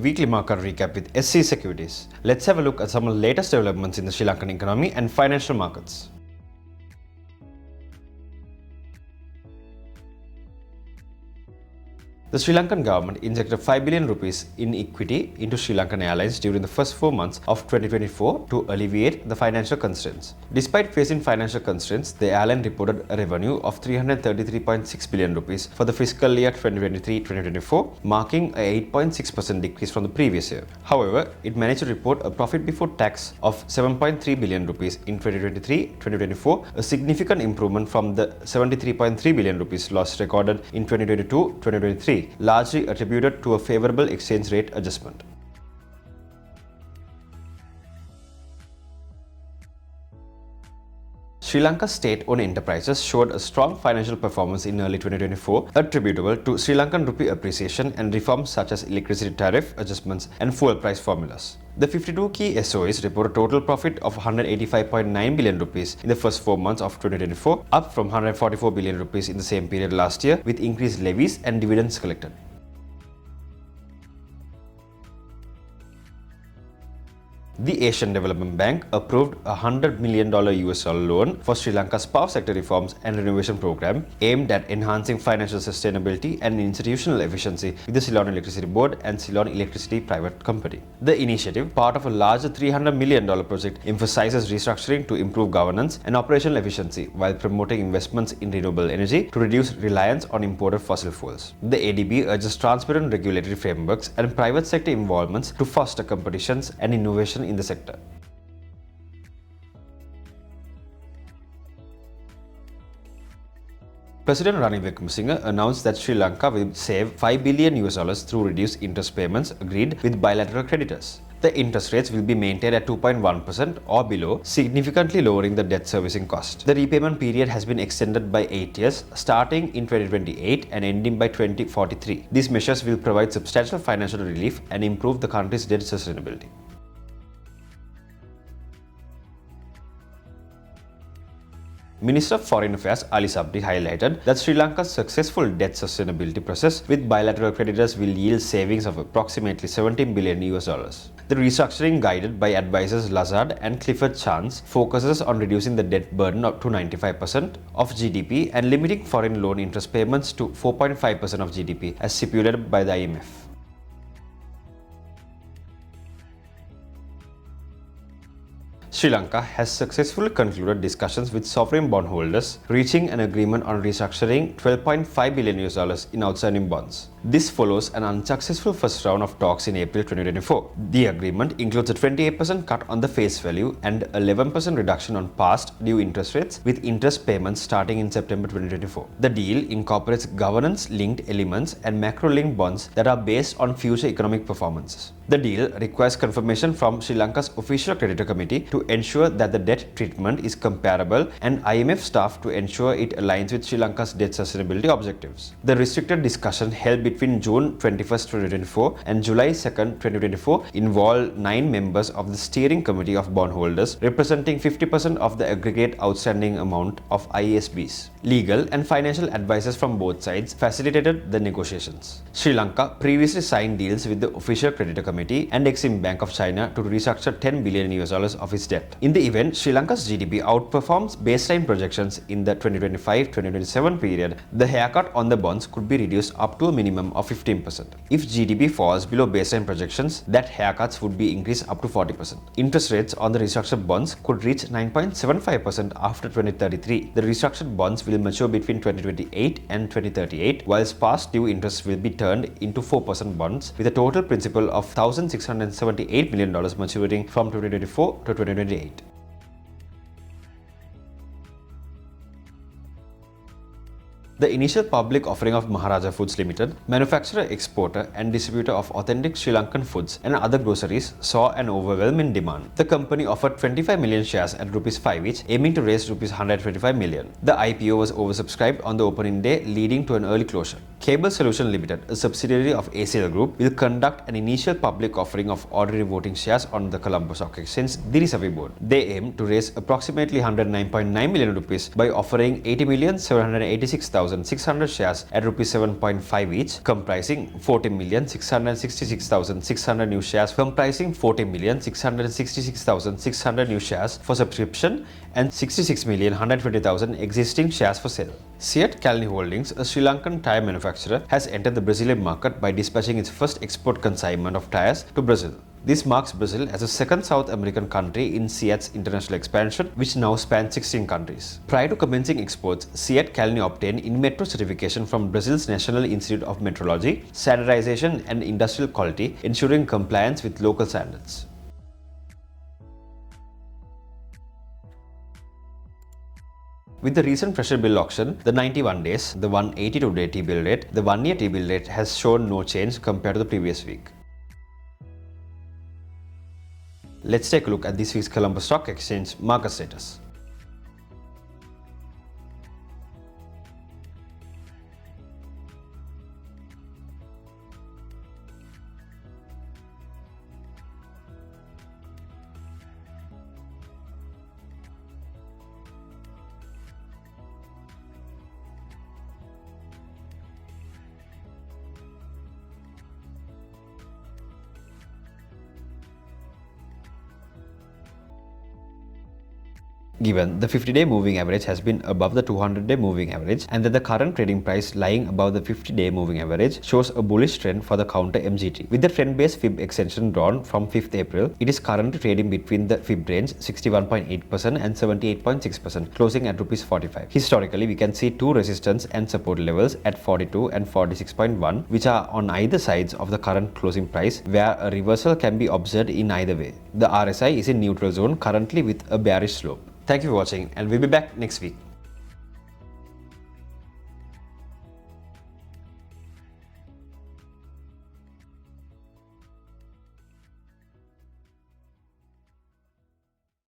weekly market recap with SC Securities. Let's have a look at some of the latest developments in the Sri Lankan economy and financial markets. The Sri Lankan government injected 5 billion rupees in equity into Lankan Airlines during the first 4 months of 2024 to alleviate the financial constraints. Despite facing financial constraints, the airline reported a revenue of 333.6 billion rupees for the fiscal year 2023-2024, marking a 8.6% decrease from the previous year. However, it managed to report a profit before tax of 7.3 billion rupees in 2023-2024, a significant improvement from the 73.3 billion rupees loss recorded in 2022-2023. Largely attributed to a favorable exchange rate adjustment. Sri Lanka's state-owned enterprises showed a strong financial performance in early 2024, attributable to Sri Lankan rupee appreciation and reforms such as electricity tariff adjustments and fuel price formulas. The 52 key SOEs report a total profit of 185.9 billion rupees in the first 4 months of 2024, up from 144 billion rupees in the same period last year, with increased levies and dividends collected. The Asian Development Bank approved a $100 million US loan for Sri Lanka's power sector reforms and renovation program aimed at enhancing financial sustainability and institutional efficiency with the Ceylon Electricity Board and Ceylon Electricity Private Company. The initiative, part of a larger $300 million project, emphasizes restructuring to improve governance and operational efficiency while promoting investments in renewable energy to reduce reliance on imported fossil fuels. The ADB urges transparent regulatory frameworks and private sector involvements to foster competitions and innovation in the sector. President Ranil Wickremesinghe announced that Sri Lanka will save $5 billion US through reduced interest payments agreed with bilateral creditors. The interest rates will be maintained at 2.1% or below, significantly lowering the debt servicing cost. The repayment period has been extended by 8 years, starting in 2028 and ending by 2043. These measures will provide substantial financial relief and improve the country's debt sustainability. Minister of Foreign Affairs Ali Sabri highlighted that Sri Lanka's successful debt sustainability process with bilateral creditors will yield savings of approximately $17 billion US. The restructuring, guided by advisors Lazard and Clifford Chance, focuses on reducing the debt burden up to 95% of GDP and limiting foreign loan interest payments to 4.5% of GDP as stipulated by the IMF. Sri Lanka has successfully concluded discussions with sovereign bondholders, reaching an agreement on restructuring $12.5 billion US in outstanding bonds. This follows an unsuccessful first round of talks in April 2024. The agreement includes a 28% cut on the face value and 11% reduction on past due interest rates, with interest payments starting in September 2024. The deal incorporates governance-linked elements and macro-linked bonds that are based on future economic performances. The deal requires confirmation from Sri Lanka's official creditor committee to ensure that the debt treatment is comparable and IMF staff to ensure it aligns with Sri Lanka's debt sustainability objectives. The restricted discussion held between June 21, 2024 and July 2, 2024 involved 9 members of the steering committee of bondholders representing 50% of the aggregate outstanding amount of ISBs. Legal and financial advisors from both sides facilitated the negotiations. Sri Lanka previously signed deals with the official creditor committee and Exim Bank of China to restructure $10 billion US of its debt. In the event Sri Lanka's GDP outperforms baseline projections in the 2025-2027 period, the haircut on the bonds could be reduced up to a minimum of 15%. If GDP falls below baseline projections, that haircuts would be increased up to 40%. Interest rates on the restructured bonds could reach 9.75% after 2033. The restructured bonds will mature between 2028 and 2038, whilst past due interest will be turned into 4% bonds with a total principal of $1,678 million maturing from 2024 to 2028. The initial public offering of Maharaja Foods Limited, manufacturer, exporter and distributor of authentic Sri Lankan foods and other groceries, saw an overwhelming demand. The company offered 25 million shares at ₹5 each, aiming to raise ₹125 million. The IPO was oversubscribed on the opening day, leading to an early closure. Cable Solution Limited, a subsidiary of ACL Group, will conduct an initial public offering of ordinary voting shares on the Colombo Stock Exchange, the SOE board. They aim to raise approximately 109.9 million rupees by offering 80,786,600 shares at rupees 7.5 each, comprising 40,666,600 new shares new shares for subscription and 66,120,000 existing shares for sale. SEAT Kalni Holdings, a Sri Lankan tyre manufacturer, has entered the Brazilian market by dispatching its first export consignment of tyres to Brazil. This marks Brazil as the second South American country in SEAT's international expansion, which now spans 16 countries. Prior to commencing exports, SEAT Kalni obtained in-metro certification from Brazil's National Institute of Metrology, Standardization and Industrial Quality, ensuring compliance with local standards. With the recent Treasury-bill auction, the 91 days, the 182-day T-bill rate, the 1-year T-bill rate has shown no change compared to the previous week. Let's take a look at this week's Colombo Stock Exchange market status. Given the 50-day moving average has been above the 200-day moving average and that the current trading price lying above the 50-day moving average shows a bullish trend for the counter MGT. With the trend-based fib extension drawn from 5th April, it is currently trading between the fib range 61.8% and 78.6%, closing at Rs 45. Historically, we can see two resistance and support levels at 42 and 46.1, which are on either sides of the current closing price, where a reversal can be observed in either way. The RSI is in neutral zone currently with a bearish slope. Thank you for watching, and we'll be back next week.